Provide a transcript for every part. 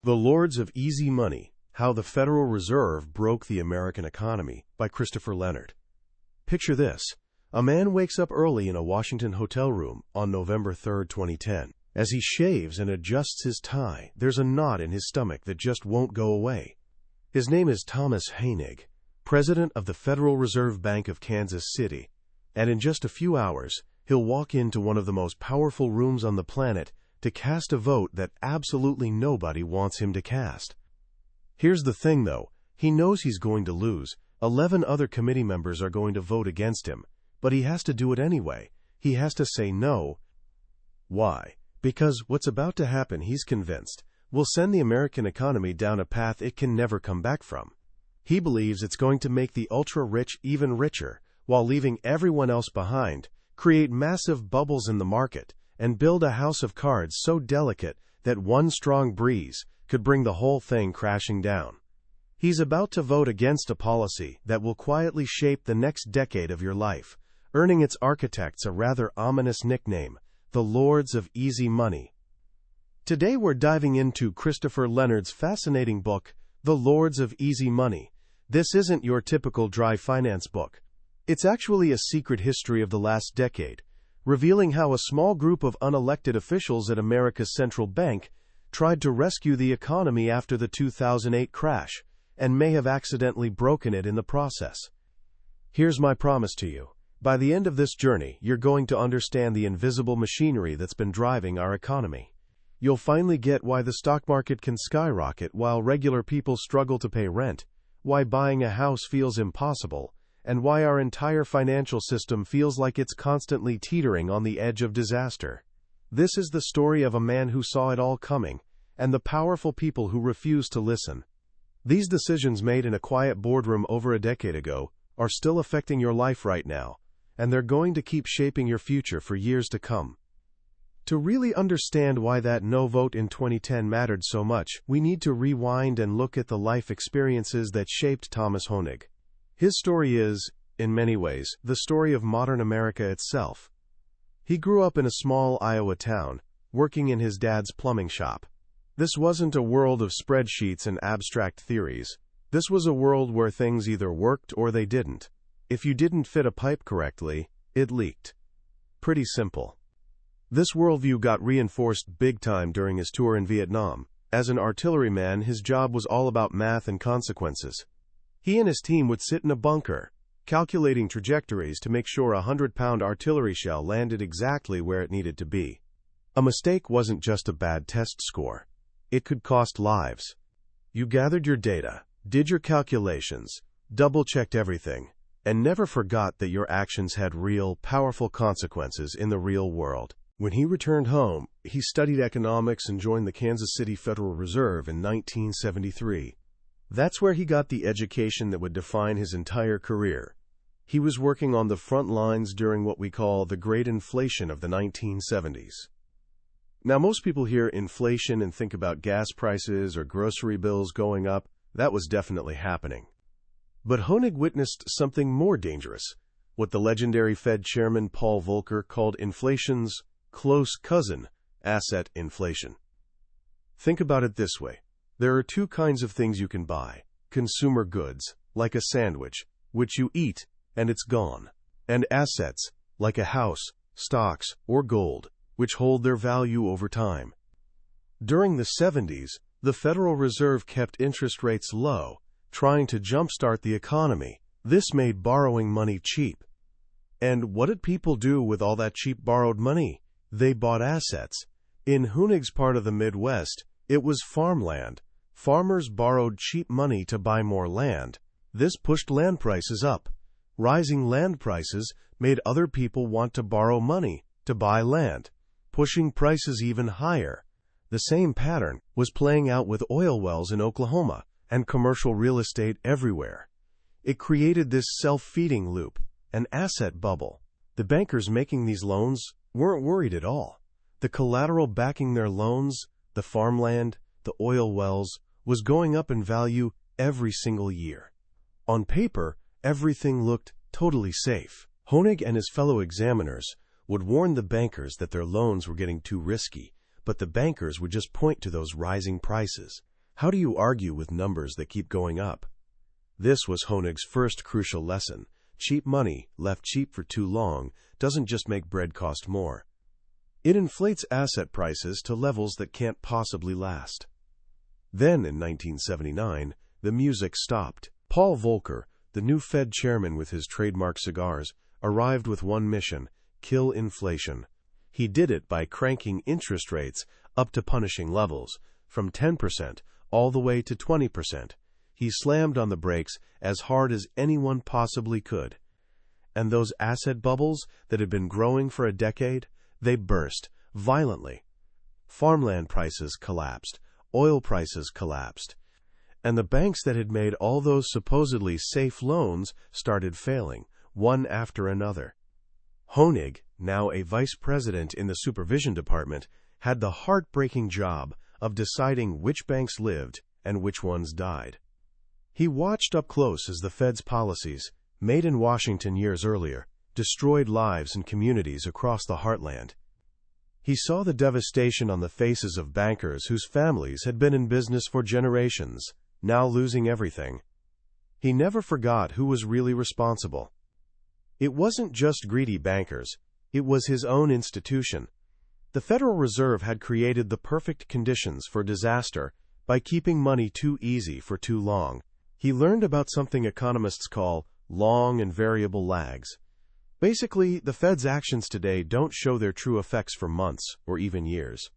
The Lords of Easy Money, How the Federal Reserve Broke the American Economy, by Christopher Leonard. Picture this. A man wakes up early in a Washington hotel room on November 3, 2010. As he shaves and adjusts his tie, there's a knot in his stomach that just won't go away. His name is Thomas Hoenig, president of the Federal Reserve Bank of Kansas City, and in just a few hours, he'll walk into one of the most powerful rooms on the planet to cast a vote that absolutely nobody wants him to cast. Here's the thing, though. He knows he's going to lose. 11 other committee members are going to vote against him, but he has to do it anyway. He has to say no. Why? Because what's about to happen, he's convinced, will send the American economy down a path it can never come back from. He believes it's going to make the ultra-rich even richer, while leaving everyone else behind, create massive bubbles in the market, and build a house of cards so delicate that one strong breeze could bring the whole thing crashing down. He's about to vote against a policy that will quietly shape the next decade of your life, earning its architects a rather ominous nickname, the Lords of Easy Money. Today we're diving into Christopher Leonard's fascinating book, The Lords of Easy Money. This isn't your typical dry finance book. It's actually a secret history of the last decade, revealing how a small group of unelected officials at America's central bank tried to rescue the economy after the 2008 crash, and may have accidentally broken it in the process. Here's my promise to you. By the end of this journey, you're going to understand the invisible machinery that's been driving our economy. You'll finally get why the stock market can skyrocket while regular people struggle to pay rent, why buying a house feels impossible, and why our entire financial system feels like it's constantly teetering on the edge of disaster. This is the story of a man who saw it all coming, and the powerful people who refused to listen. These decisions made in a quiet boardroom over a decade ago are still affecting your life right now, and they're going to keep shaping your future for years to come. To really understand why that no vote in 2010 mattered so much, we need to rewind and look at the life experiences that shaped Thomas Hoenig. His story is, in many ways, the story of modern America itself. He grew up in a small Iowa town, working in his dad's plumbing shop. This wasn't a world of spreadsheets and abstract theories. This was a world where things either worked or they didn't. If you didn't fit a pipe correctly, it leaked. Pretty simple. This worldview got reinforced big time during his tour in Vietnam. As an artilleryman, his job was all about math and consequences. He and his team would sit in a bunker, calculating trajectories to make sure a 100-pound artillery shell landed exactly where it needed to be. A mistake wasn't just a bad test score. It could cost lives. You gathered your data, did your calculations, double-checked everything, and never forgot that your actions had real, powerful consequences in the real world. When he returned home, he studied economics and joined the Kansas City Federal Reserve in 1973. That's where he got the education that would define his entire career. He was working on the front lines during what we call the Great Inflation of the 1970s. Now, most people hear inflation and think about gas prices or grocery bills going up. That was definitely happening. But Hoenig witnessed something more dangerous, what the legendary Fed chairman Paul Volcker called inflation's close cousin, asset inflation. Think about it this way. There are two kinds of things you can buy: consumer goods, like a sandwich, which you eat and it's gone, and assets, like a house, stocks, or gold, which hold their value over time. During the 70s, the Federal Reserve kept interest rates low, trying to jumpstart the economy. This made borrowing money cheap. And what did people do with all that cheap borrowed money? They bought assets. In Hoenig's part of the Midwest, it was farmland. Farmers borrowed cheap money to buy more land. This pushed land prices up. Rising land prices made other people want to borrow money to buy land, pushing prices even higher. The same pattern was playing out with oil wells in Oklahoma and commercial real estate everywhere. It created this self-feeding loop, an asset bubble. The bankers making these loans weren't worried at all. The collateral backing their loans, the farmland, the oil wells, was going up in value every single year. On paper, everything looked totally safe. Hoenig and his fellow examiners would warn the bankers that their loans were getting too risky, but the bankers would just point to those rising prices. How do you argue with numbers that keep going up? This was Honig's first crucial lesson. Cheap money, left cheap for too long, doesn't just make bread cost more. It inflates asset prices to levels that can't possibly last. Then, in 1979, the music stopped. Paul Volcker, the new Fed chairman with his trademark cigars, arrived with one mission: kill inflation. He did it by cranking interest rates up to punishing levels, from 10% all the way to 20%. He slammed on the brakes as hard as anyone possibly could. And those asset bubbles that had been growing for a decade, they burst violently. Farmland prices collapsed, oil prices collapsed, and the banks that had made all those supposedly safe loans started failing, one after another. Honig, now a vice president in the supervision department, had the heartbreaking job of deciding which banks lived and which ones died. He watched up close as the Fed's policies, made in Washington years earlier, destroyed lives and communities across the heartland. He saw the devastation on the faces of bankers whose families had been in business for generations, now losing everything. He never forgot who was really responsible. It wasn't just greedy bankers, it was his own institution. The Federal Reserve had created the perfect conditions for disaster by keeping money too easy for too long. He learned about something economists call long and variable lags. Basically, the Fed's actions today don't show their true effects for months or even years.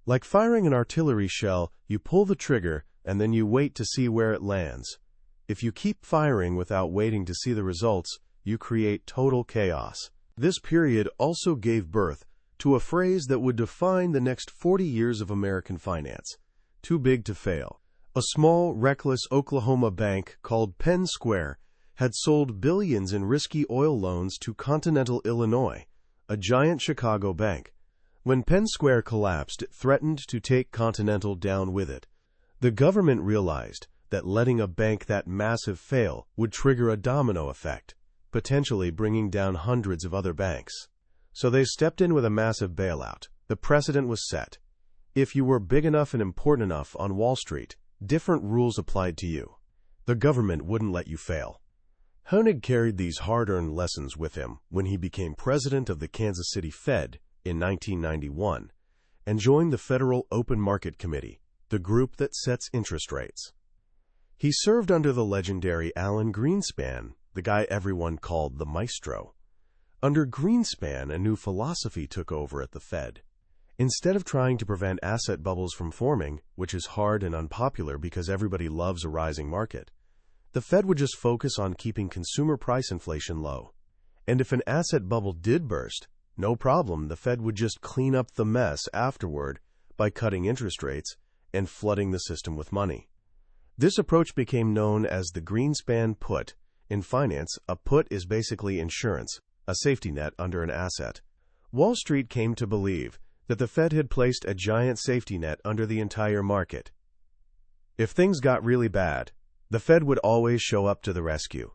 Like firing an artillery shell, you pull the trigger and then you wait to see where it lands. If you keep firing without waiting to see the results, you create total chaos. This period also gave birth to a phrase that would define the next 40 years of American finance: too big to fail. A small, reckless Oklahoma bank called Penn Square had sold billions in risky oil loans to Continental Illinois, a giant Chicago bank. When Penn Square collapsed, it threatened to take Continental down with it. The government realized that letting a bank that massive fail would trigger a domino effect, potentially bringing down hundreds of other banks. So they stepped in with a massive bailout. The precedent was set. If you were big enough and important enough on Wall Street, different rules applied to you. The government wouldn't let you fail. Honig carried these hard-earned lessons with him when he became president of the Kansas City Fed in 1991 and joined the Federal Open Market Committee, the group that sets interest rates. He served under the legendary Alan Greenspan, the guy everyone called the Maestro. Under Greenspan, a new philosophy took over at the Fed. Instead of trying to prevent asset bubbles from forming, which is hard and unpopular because everybody loves a rising market, the Fed would just focus on keeping consumer price inflation low. And if an asset bubble did burst, no problem, the Fed would just clean up the mess afterward by cutting interest rates and flooding the system with money. This approach became known as the Greenspan put. In finance, a put is basically insurance, a safety net under an asset. Wall Street came to believe that the Fed had placed a giant safety net under the entire market. If things got really bad, the Fed would always show up to the rescue.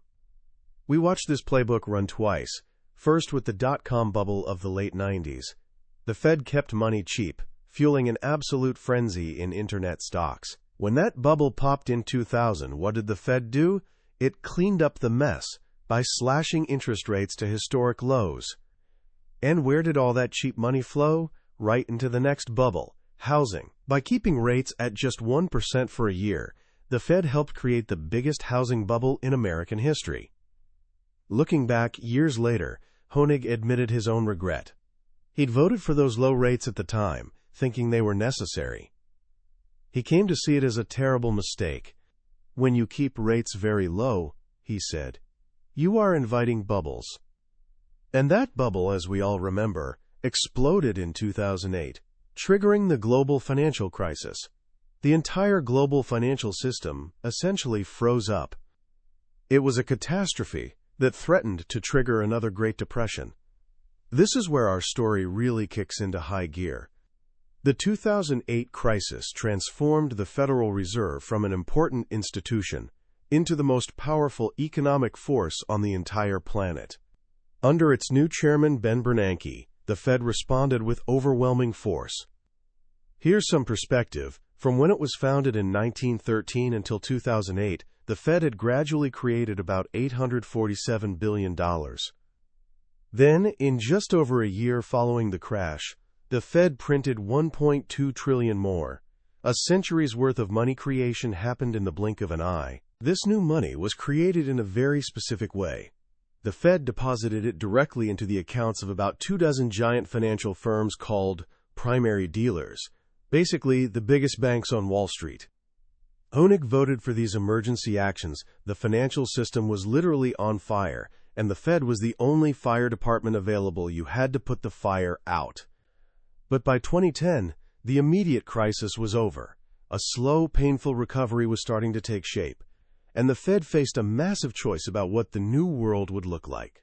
We watched this playbook run twice, first with the dot-com bubble of the late 90s. The Fed kept money cheap, fueling an absolute frenzy in internet stocks. When that bubble popped in 2000, what did the Fed do? It cleaned up the mess by slashing interest rates to historic lows. And where did all that cheap money flow? Right into the next bubble, housing. By keeping rates at just 1% for a year, the Fed helped create the biggest housing bubble in American history. Looking back years later, Honig admitted his own regret. He'd voted for those low rates at the time, thinking they were necessary. He came to see it as a terrible mistake. When you keep rates very low, he said, you are inviting bubbles. And that bubble, as we all remember, exploded in 2008, triggering the global financial crisis. The entire global financial system essentially froze up. It was a catastrophe that threatened to trigger another Great Depression. This is where our story really kicks into high gear. The 2008 crisis transformed the Federal Reserve from an important institution into the most powerful economic force on the entire planet. Under its new chairman, Ben Bernanke, the Fed responded with overwhelming force. Here's some perspective From when it was founded in 1913 until 2008, the Fed had gradually created about $847 billion. Then, in just over a year following the crash, the Fed printed $1.2 trillion more. A century's worth of money creation happened in the blink of an eye. This new money was created in a very specific way. The Fed deposited it directly into the accounts of about 24 giant financial firms called primary dealers, basically the biggest banks on Wall Street. Honig voted for these emergency actions. The financial system was literally on fire, and the Fed was the only fire department available. You had to put the fire out. But by 2010, the immediate crisis was over. A slow, painful recovery was starting to take shape, and the Fed faced a massive choice about what the new world would look like.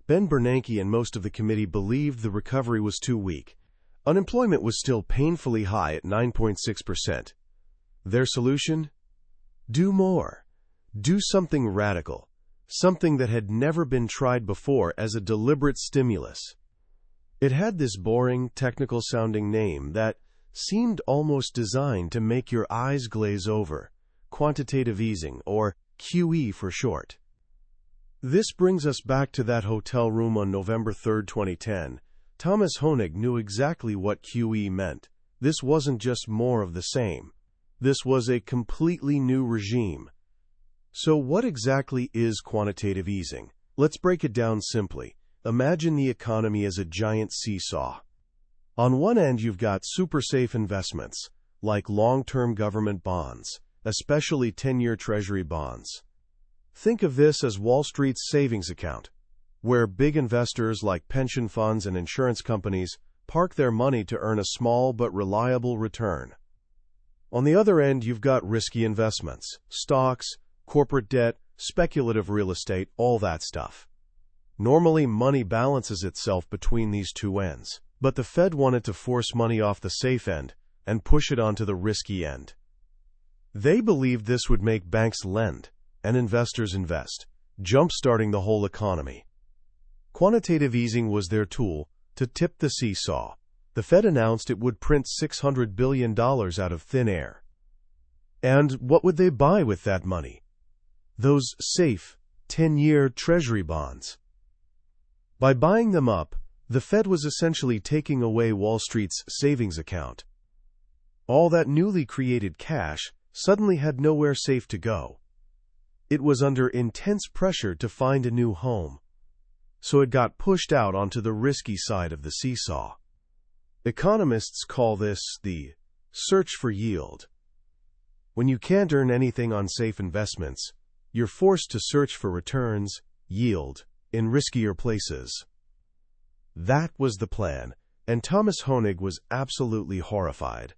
Ben Bernanke and most of the committee believed the recovery was too weak. Unemployment was still painfully high at 9.6%. Their solution? Do more. Do something radical. Something that had never been tried before as a deliberate stimulus. It had this boring, technical-sounding name that seemed almost designed to make your eyes glaze over. Quantitative easing, or QE for short. This brings us back to that hotel room on November 3, 2010. Thomas Honig knew exactly what QE meant. This wasn't just more of the same. This was a completely new regime. So what exactly is quantitative easing? Let's break it down simply. Imagine the economy as a giant seesaw. On one end, you've got super safe investments, like long-term government bonds, especially 10-year Treasury bonds. Think of this as Wall Street's savings account, where big investors like pension funds and insurance companies park their money to earn a small but reliable return. On the other end, you've got risky investments, stocks, corporate debt, speculative real estate, all that stuff. Normally, money balances itself between these two ends, but the Fed wanted to force money off the safe end and push it onto the risky end. They believed this would make banks lend and investors invest, jump-starting the whole economy. Quantitative easing was their tool to tip the seesaw. The Fed announced it would print $600 billion out of thin air. And what would they buy with that money? Those safe, 10-year Treasury bonds. By buying them up, the Fed was essentially taking away Wall Street's savings account. All that newly created cash suddenly had nowhere safe to go. It was under intense pressure to find a new home. So it got pushed out onto the risky side of the seesaw. Economists call this the search for yield. When you can't earn anything on safe investments, you're forced to search for returns, yield, in riskier places. That was the plan, and Thomas Honig was absolutely horrified.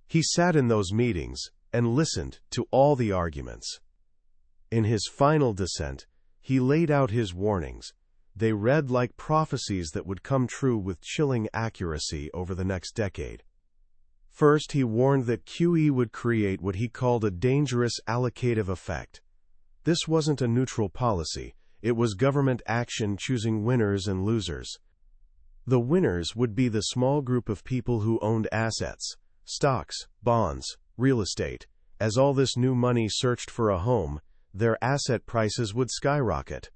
He sat in those meetings and listened to all the arguments. In his final dissent, he laid out his warnings. They read like prophecies that would come true with chilling accuracy over the next decade. First, he warned that QE would create what he called a dangerous allocative effect. This wasn't a neutral policy. It was government action choosing winners and losers. The winners would be the small group of people who owned assets, stocks, bonds, real estate. As all this new money searched for a home, their asset prices would skyrocket.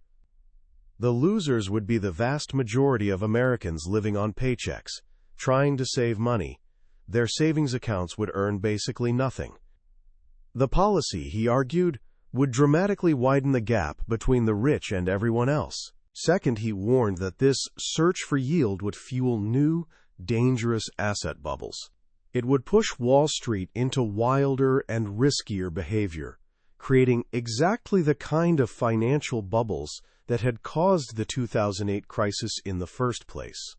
The losers would be the vast majority of Americans living on paychecks, trying to save money. Their savings accounts would earn basically nothing. The policy, he argued, would dramatically widen the gap between the rich and everyone else. Second, he warned that this search for yield would fuel new, dangerous asset bubbles. It would push Wall Street into wilder and riskier behavior, creating exactly the kind of financial bubbles that had caused the 2008 crisis in the first place.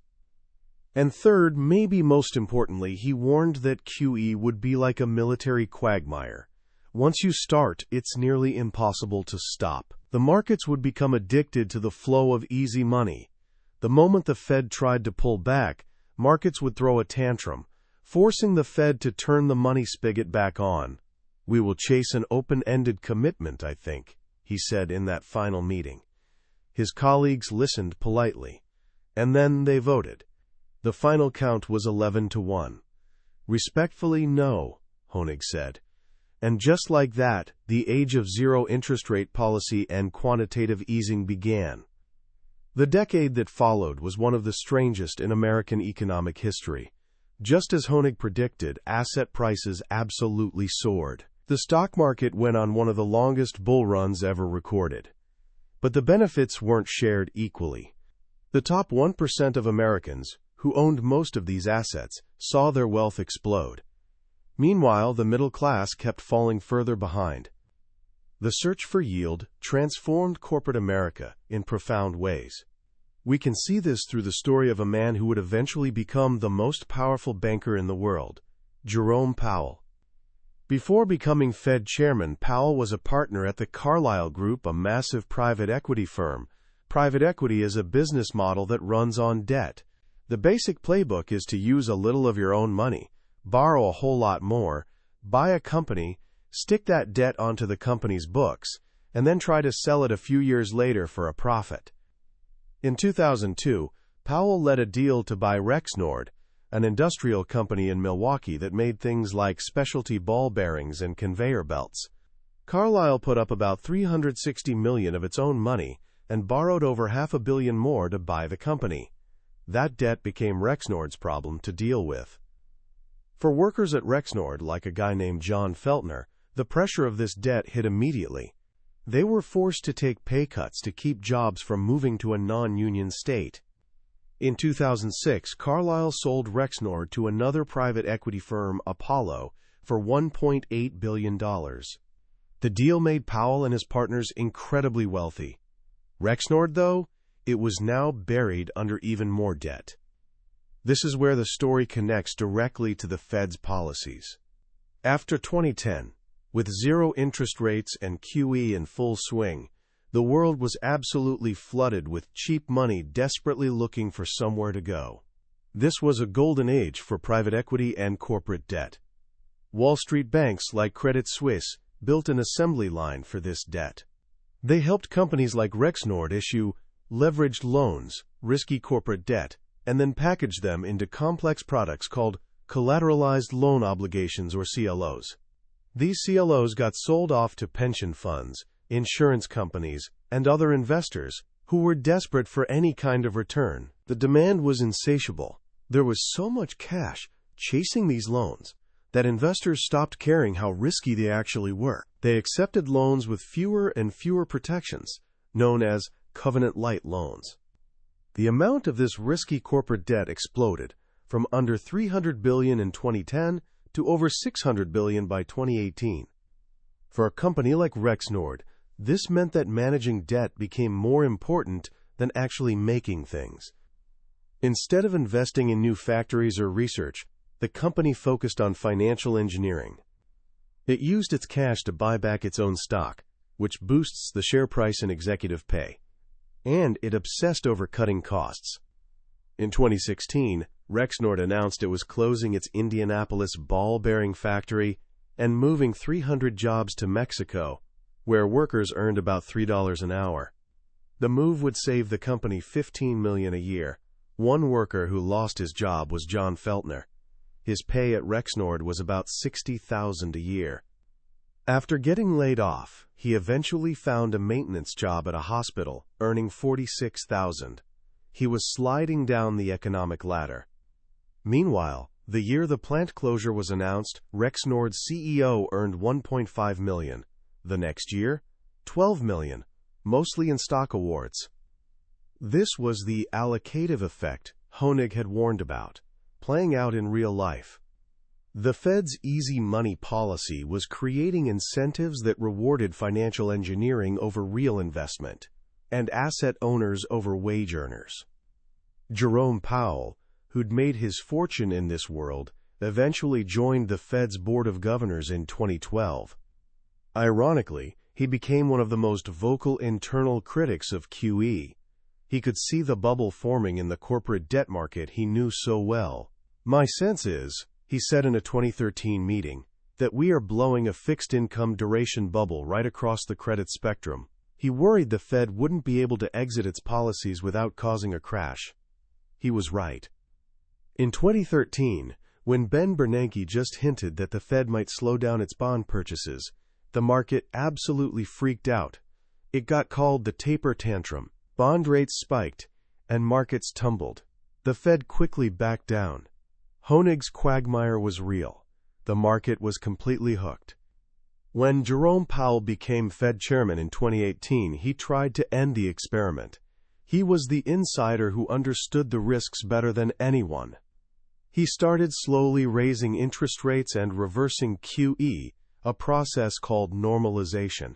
And third, maybe most importantly, he warned that QE would be like a military quagmire. Once you start, it's nearly impossible to stop. The markets would become addicted to the flow of easy money. The moment the Fed tried to pull back, markets would throw a tantrum, forcing the Fed to turn the money spigot back on. "We will chase an open-ended commitment, I think," he said in that final meeting. His colleagues listened politely, and then they voted. The final count was 11-1. Respectfully, no. Honig said. And just like that, the age of zero interest rate policy and quantitative easing began. The decade that followed was one of the strangest in American economic history. Just as Honig predicted, asset prices absolutely soared. The stock market went on one of the longest bull runs ever recorded. But the benefits weren't shared equally. The top 1% of Americans, who owned most of these assets, saw their wealth explode. Meanwhile, the middle class kept falling further behind. The search for yield transformed corporate America in profound ways. We can see this through the story of a man who would eventually become the most powerful banker in the world, Jerome Powell. Before becoming Fed chairman, Powell was a partner at the Carlyle Group, a massive private equity firm. Private equity is a business model that runs on debt. The basic playbook is to use a little of your own money, borrow a whole lot more, buy a company, stick that debt onto the company's books, and then try to sell it a few years later for a profit. In 2002, Powell led a deal to buy Rexnord, an industrial company in Milwaukee that made things like specialty ball bearings and conveyor belts. Carlyle put up about $360 million of its own money and borrowed over $500 million more to buy the company. That debt became Rexnord's problem to deal with. For workers at Rexnord, like a guy named John Feltner, the pressure of this debt hit immediately. They were forced to take pay cuts to keep jobs from moving to a non-union state. In 2006, Carlyle sold Rexnord to another private equity firm, Apollo, for $1.8 billion. The deal made Powell and his partners incredibly wealthy. Rexnord, though, it was now buried under even more debt. This is where the story connects directly to the Fed's policies. After 2010, with zero interest rates and QE in full swing, the world was absolutely flooded with cheap money desperately looking for somewhere to go. This was a golden age for private equity and corporate debt. Wall Street banks like Credit Suisse built an assembly line for this debt. They helped companies like Rexnord issue leveraged loans, risky corporate debt, and then package them into complex products called collateralized loan obligations, or CLOs. These CLOs got sold off to pension funds, insurance companies, and other investors who were desperate for any kind of return. The demand was insatiable. There was so much cash chasing these loans that investors stopped caring how risky they actually were. They accepted loans with fewer and fewer protections, known as covenant-light loans. The amount of this risky corporate debt exploded from under $300 billion in 2010 to over $600 billion by 2018. For a company like Rexnord, this meant that managing debt became more important than actually making things. Instead of investing in new factories or research, the company focused on financial engineering. It used its cash to buy back its own stock, which boosts the share price and executive pay. And it obsessed over cutting costs. In 2016, Rexnord announced it was closing its Indianapolis ball bearing factory and moving 300 jobs to Mexico, where workers earned about $3 an hour. The move would save the company $15 million a year. One worker who lost his job was John Feltner. His pay at Rexnord was about $60,000 a year. After getting laid off, he eventually found a maintenance job at a hospital, earning $46,000. He was sliding down the economic ladder. Meanwhile, the year the plant closure was announced, Rexnord's CEO earned $1.5 million. The next year, $12 million, mostly in stock awards. This was the allocative effect Honig had warned about, playing out in real life. The Fed's easy money policy was creating incentives that rewarded financial engineering over real investment, and asset owners over wage earners. Jerome Powell, who'd made his fortune in this world, eventually joined the Fed's Board of Governors in 2012. Ironically, he became one of the most vocal internal critics of QE. He could see the bubble forming in the corporate debt market he knew so well. "My sense is," he said in a 2013 meeting, "that we are blowing a fixed-income duration bubble right across the credit spectrum." He worried the Fed wouldn't be able to exit its policies without causing a crash. He was right. In 2013, When Ben Bernanke just hinted that the Fed might slow down its bond purchases, the market absolutely freaked out. It got called the taper tantrum. Bond rates spiked, and markets tumbled. The Fed quickly backed down. Honig's quagmire was real. The market was completely hooked. When Jerome Powell became Fed chairman in 2018, he tried to end the experiment. He was the insider who understood the risks better than anyone. He started slowly raising interest rates and reversing QE, a process called normalization,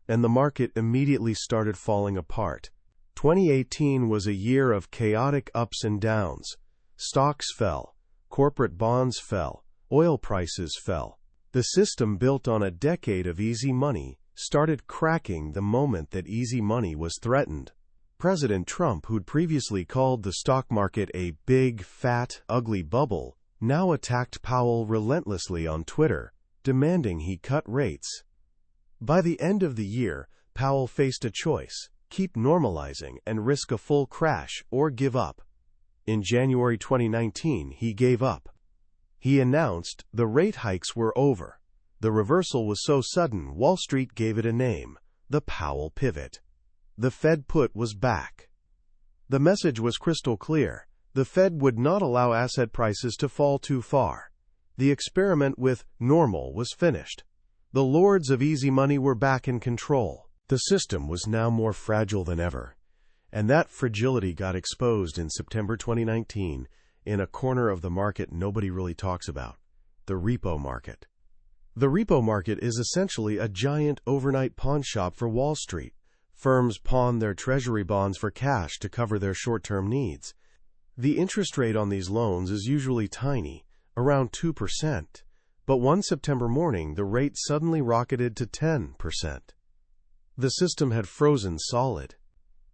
and the market immediately started falling apart. 2018 was a year of chaotic ups and downs. Stocks fell, corporate bonds fell, oil prices fell. The system built on a decade of easy money started cracking the moment that easy money was threatened. President Trump, who'd previously called the stock market a big, fat, ugly bubble, now attacked Powell relentlessly on Twitter, demanding he cut rates. By the end of the year, Powell faced a choice: keep normalizing and risk a full crash, or give up. In January 2019, he gave up. He announced the rate hikes were over. The reversal was so sudden, Wall Street gave it a name: the Powell pivot. The Fed put was back. The message was crystal clear: the Fed would not allow asset prices to fall too far. The experiment with normal was finished. The lords of easy money were back in control. The system was now more fragile than ever, and that fragility got exposed in September 2019 in a corner of the market nobody really talks about: the repo market. The repo market is essentially a giant overnight pawn shop for Wall Street. Firms pawn their treasury bonds for cash to cover their short-term needs. The interest rate on these loans is usually tiny, around 2%, but one September morning the rate suddenly rocketed to 10%. The system had frozen solid.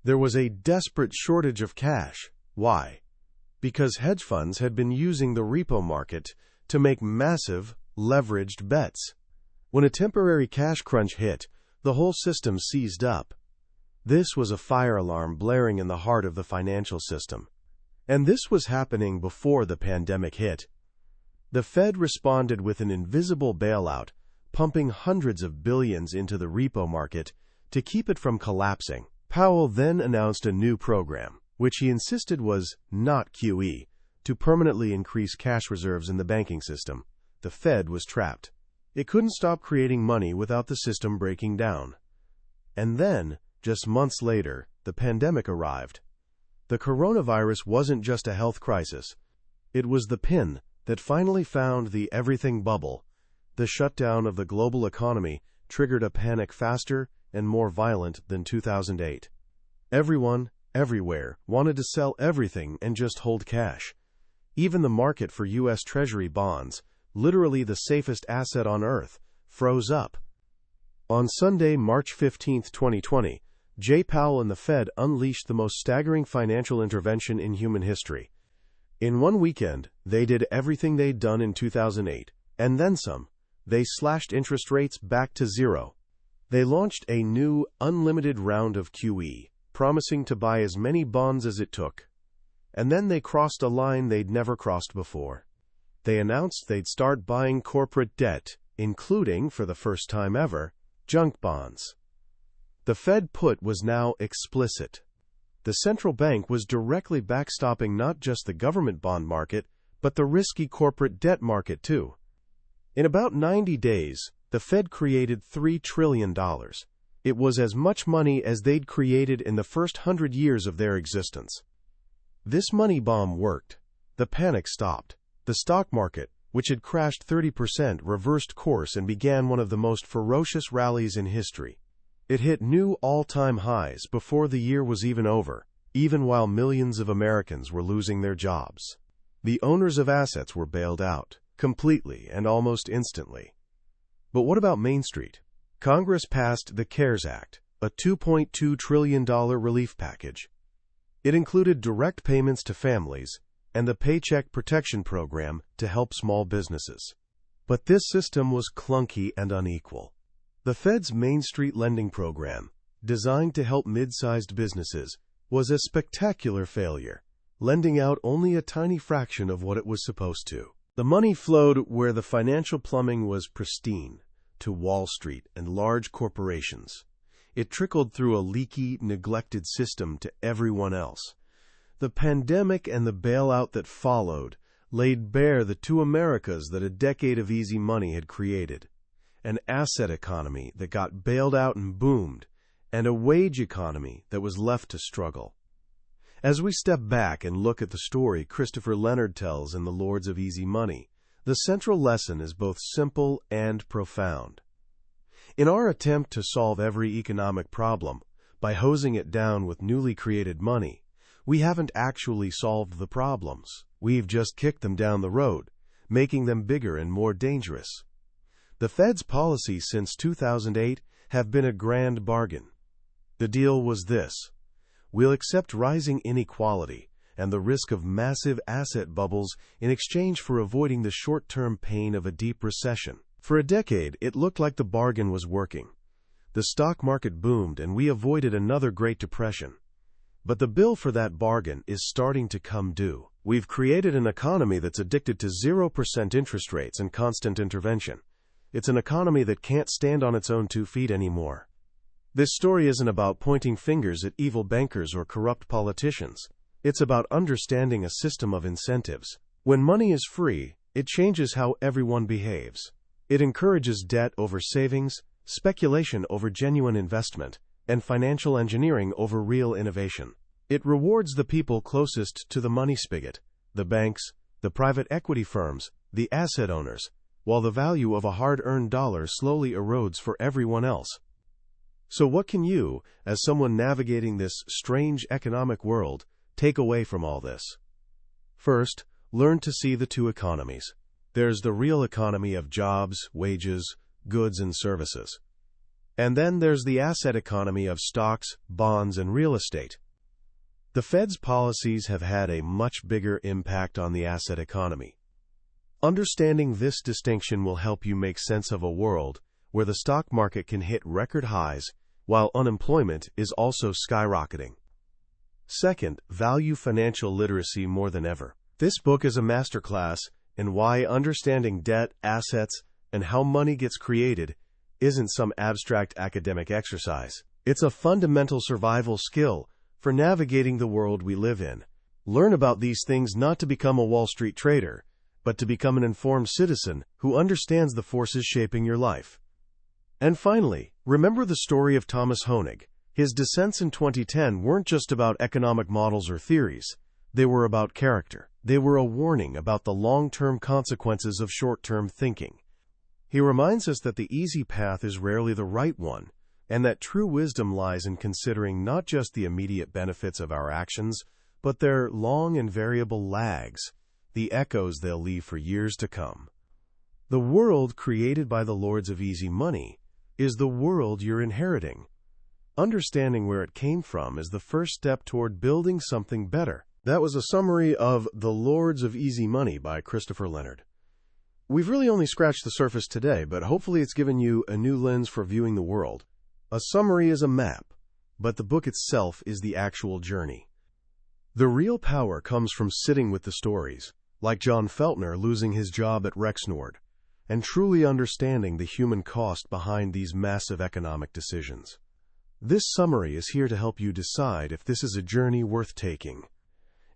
There was a desperate shortage of cash. Why? Because hedge funds had been using the repo market to make massive, leveraged bets. When a temporary cash crunch hit, the whole system seized up. This was a fire alarm blaring in the heart of the financial system. And this was happening before the pandemic hit. The Fed responded with an invisible bailout, pumping hundreds of billions into the repo market to keep it from collapsing. Powell then announced a new program, which he insisted was not QE, to permanently increase cash reserves in the banking system. The Fed was trapped. It couldn't stop creating money without the system breaking down. And then, just months later, the pandemic arrived. The coronavirus wasn't just a health crisis. It was the pin that finally found the everything bubble. The shutdown of the global economy triggered a panic faster and more violent than 2008. Everyone, everywhere, wanted to sell everything and just hold cash. Even the market for U.S. Treasury bonds, literally the safest asset on earth, froze up. On Sunday, March 15, 2020, Jay Powell and the Fed unleashed the most staggering financial intervention in human history. In one weekend, they did everything they'd done in 2008, and then some. They slashed interest rates back to zero. They launched a new, unlimited round of QE, promising to buy as many bonds as it took. And then they crossed a line they'd never crossed before. They announced they'd start buying corporate debt, including, for the first time ever, junk bonds. The Fed put was now explicit. The central bank was directly backstopping not just the government bond market, but the risky corporate debt market too. In about 90 days, the Fed created $3 trillion. It was as much money as they'd created in the first 100 years of their existence. This money bomb worked. The panic stopped. The stock market, which had crashed 30%, reversed course and began one of the most ferocious rallies in history. It hit new all-time highs before the year was even over, even while millions of Americans were losing their jobs. The owners of assets were bailed out, completely and almost instantly. But what about Main Street? Congress passed the CARES Act, a $2.2 trillion relief package. It included direct payments to families and the Paycheck Protection Program to help small businesses. But this system was clunky and unequal. The Fed's Main Street lending program, designed to help mid-sized businesses, was a spectacular failure, lending out only a tiny fraction of what it was supposed to. The money flowed where the financial plumbing was pristine, to Wall Street and large corporations. It trickled through a leaky, neglected system to everyone else. The pandemic and the bailout that followed laid bare the two Americas that a decade of easy money had created. An asset economy that got bailed out and boomed, and a wage economy that was left to struggle. As we step back and look at the story Christopher Leonard tells in The Lords of Easy Money, the central lesson is both simple and profound. In our attempt to solve every economic problem by hosing it down with newly created money, we haven't actually solved the problems. We've just kicked them down the road, making them bigger and more dangerous. The Fed's policies since 2008 have been a grand bargain. The deal was this: we'll accept rising inequality and the risk of massive asset bubbles in exchange for avoiding the short-term pain of a deep recession. For a decade, it looked like the bargain was working. The stock market boomed and we avoided another Great Depression. But the bill for that bargain is starting to come due. We've created an economy that's addicted to 0% interest rates and constant intervention. It's an economy that can't stand on its own 2 feet anymore. This story isn't about pointing fingers at evil bankers or corrupt politicians. It's about understanding a system of incentives. When money is free, it changes how everyone behaves. It encourages debt over savings, speculation over genuine investment, and financial engineering over real innovation. It rewards the people closest to the money spigot, the banks, the private equity firms, the asset owners, while the value of a hard-earned dollar slowly erodes for everyone else. So what can you, as someone navigating this strange economic world, take away from all this? First, learn to see the two economies. There's the real economy of jobs, wages, goods, and services. And then there's the asset economy of stocks, bonds, and real estate. The Fed's policies have had a much bigger impact on the asset economy. Understanding this distinction will help you make sense of a world where the stock market can hit record highs while unemployment is also skyrocketing. Second, value financial literacy more than ever. This book is a masterclass in why understanding debt, assets, and how money gets created isn't some abstract academic exercise. It's a fundamental survival skill for navigating the world we live in. Learn about these things not to become a Wall Street trader, but to become an informed citizen who understands the forces shaping your life. And finally, remember the story of Thomas Honig. His dissents in 2010 weren't just about economic models or theories. They were about character. They were a warning about the long-term consequences of short-term thinking. He reminds us that the easy path is rarely the right one, and that true wisdom lies in considering not just the immediate benefits of our actions, but their long and variable lags, the echoes they'll leave for years to come. The world created by the Lords of Easy Money is the world you're inheriting. Understanding where it came from is the first step toward building something better. That was a summary of The Lords of Easy Money by Christopher Leonard. We've really only scratched the surface today, but hopefully it's given you a new lens for viewing the world. A summary is a map, but the book itself is the actual journey. The real power comes from sitting with the stories, like John Feltner losing his job at Rexnord, and truly understanding the human cost behind these massive economic decisions. This summary is here to help you decide if this is a journey worth taking.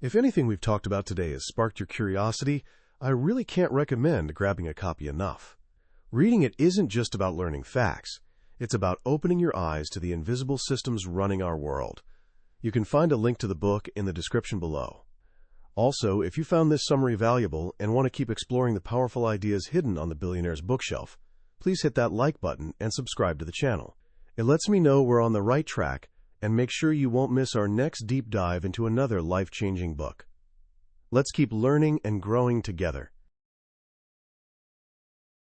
If anything we've talked about today has sparked your curiosity, I really can't recommend grabbing a copy enough. Reading it isn't just about learning facts. It's about opening your eyes to the invisible systems running our world. You can find a link to the book in the description below. Also, if you found this summary valuable and want to keep exploring the powerful ideas hidden on the billionaire's bookshelf, please hit that like button and subscribe to the channel. It lets me know we're on the right track, and make sure you won't miss our next deep dive into another life-changing book. Let's keep learning and growing together.